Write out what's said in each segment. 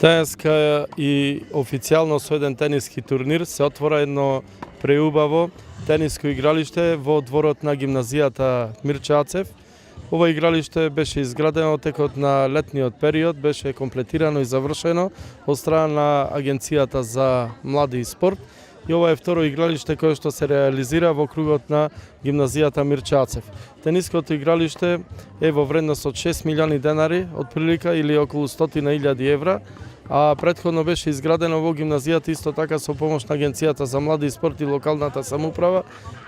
Денеска и официјално со еден тениски турнир се отвора едно преубаво тениско игралиште во дворот на гимназијата Мирче Ацев. Ова игралиште беше изградено текот на летниот период, беше комплетирано и завршено од страна на Агенцијата за млади и спорт. И ова е второ игралиште кое што се реализира во кругот на гимназијата Мирче Ацев. Тениското игралиште е во вредност од 6 милиони денари, отприлика или околу 100.000 евра, а претходно беше изградено во гимназијата исто така со помош на Агенцијата за млади и спорт и локалната самоуправа,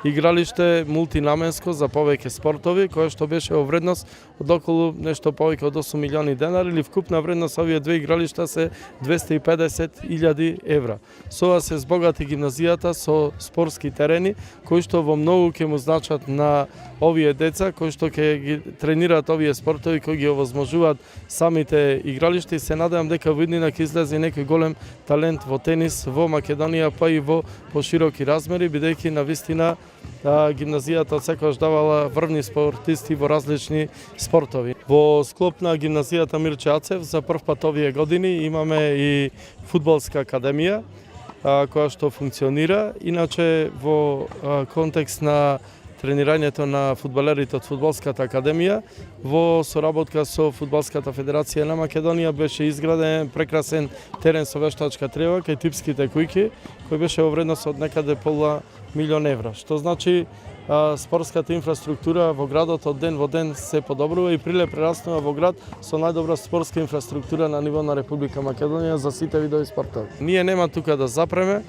игралиште мултинаменско за повеќе спортови, кое што беше во вредност од околу нешто повеќе од 8 милиони денари, или вкупна вредност овие две игралишта се 250.000 евра. Со ова се збогати гимназијата со спортски терени, кои што во многу ќе му значат на овие деца, кои што ќе ги тренираат овие спортови, кои ги овозможуваат самите игралишта, и се надевам дека во иднина ќе излезе некој голем талент во тенис во Македонија, па и во пошироки размери, бидејќи навистина гимназијата секогаш давала врвни спортисти во различни спортови. Во склоп на гимназијата Мирче Ацев за прв пат овие години имаме и фудбалска академија која што функционира. Иначе во контекст на тренирањето на фудбалерите од фудбалската академија, во соработка со Фудбалската федерација на Македонија беше изграден прекрасен терен со вештачка трева кај типските кујки, кој беше во вредност од некаде пола милион евра. Што значи спортската инфраструктура во градот од ден во ден се подобрува и Прилеп прераснува во град со најдобра спортска инфраструктура на ниво на Република Македонија за сите видови спортови. Ние нема тука да запреме.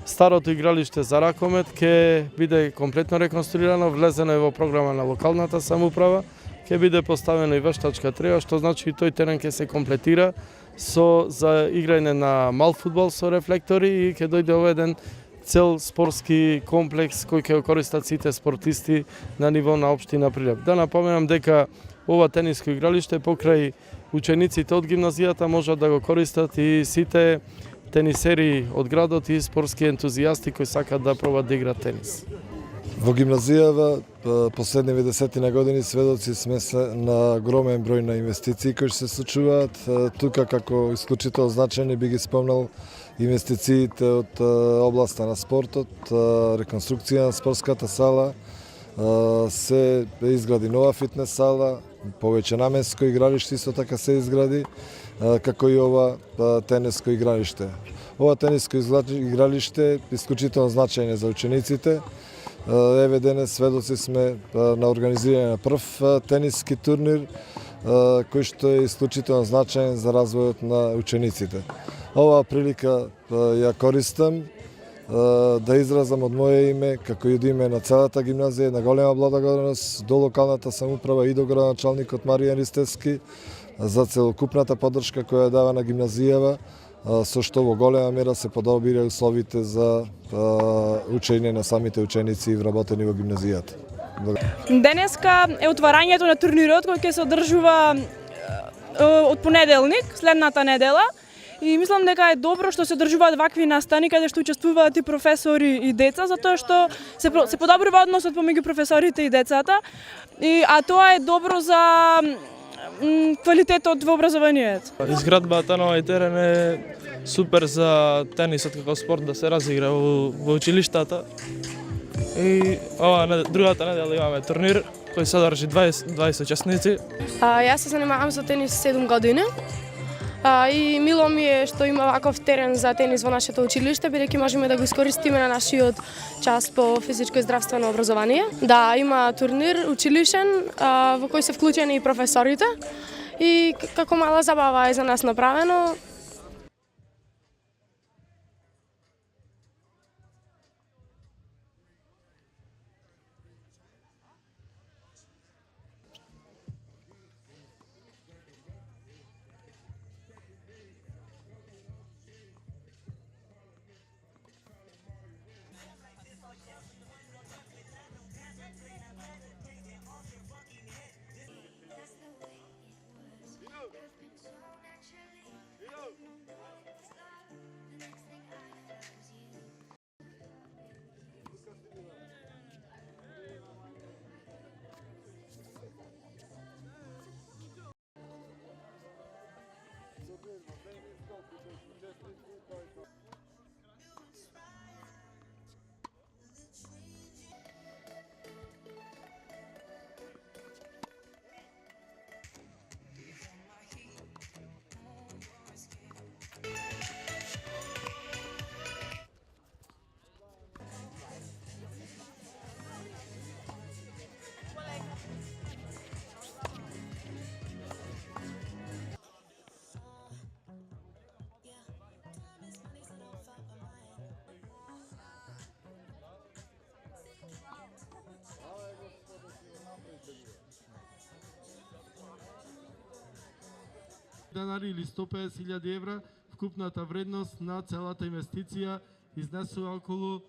Старото игралиште за ракомет ќе биде комплетно реконструирано, влезено е во програма на локалната самоуправа, ќе биде поставено и вештачка трева, што значи и тој терен ќе се комплетира за играње на мал фудбал со рефлектори и ќе дојде оведен цел спортски комплекс кој ќе го користат сите спортисти на ниво на општина Прилеп. Да напоменам дека ова тениско игралиште покрај учениците од гимназијата можат да го користат и сите тенисери од градот и спортски ентузијасти кои сакаат да пробат да играат тенис. Во гимназијава последниве десетина години сведоци сме на огромен број на инвестиции кои се случуваат. Тука како исклучително значајни би ги спомнал инвестициите од областа на спортот, реконструкција на спортската сала, се изгради нова фитнес сала, повеќе наменско игралиште исто така се изгради, како и ова тениско игралиште. Ова тениско игралиште е исклучително значајно за учениците. Еве денес сведоци сме на организирање на прв тениски турнир, кој што е исклучително значаен за развојот на учениците. Оваа прилика ја користам да изразам од моје име, како и од име на целата гимназија, на голема благодарност до локалната самоуправа и до градоначалникот Маријан Ристевски за целокупната поддршка која дава на гимназијава, со што во голема мера се подобрија условите за учење на самите ученици и вработени во гимназијата. Денеска е отварањето на турнирот кој ќе се одржува од понеделник, следната недела. И мислам дека е добро што се одржуваат вакви настани каде што учествуваат и професори и деца, затоа што се подобрува односот помеѓу професорите и децата, а тоа е добро за квалитетот во образованието. Изградбата на овој терен е супер за тенисот како спорт да се разигра во училиштата. И другата недела имаме турнир кој содржи 20 учесници. Јас се занимавам со тенис 7 години. И мило ми е што има ваков терен за тенис во нашето училиште, бидејќи можеме да го искористиме на нашиот час по физичко и здравствено образование. Да, има турнир училишен во кој се вклучени и професорите и како мала забава е за нас направено. Yo! Денари или 150.000 евра, вкупната вредност на целата инвестиција изнесува околу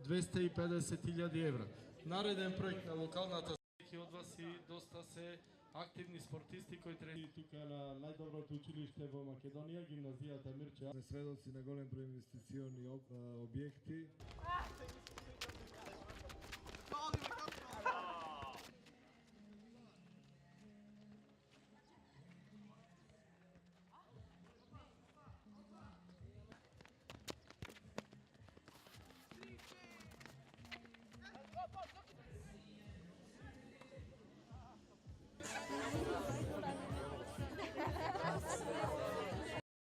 250.000 евра. Нареден проект на локалната секи од вас и доста се активни спортисти кои тренираат тука на најдоброто училиште во Македонија, гимназијата Мирче. Сме сведоци на голем број инвестициони објекти.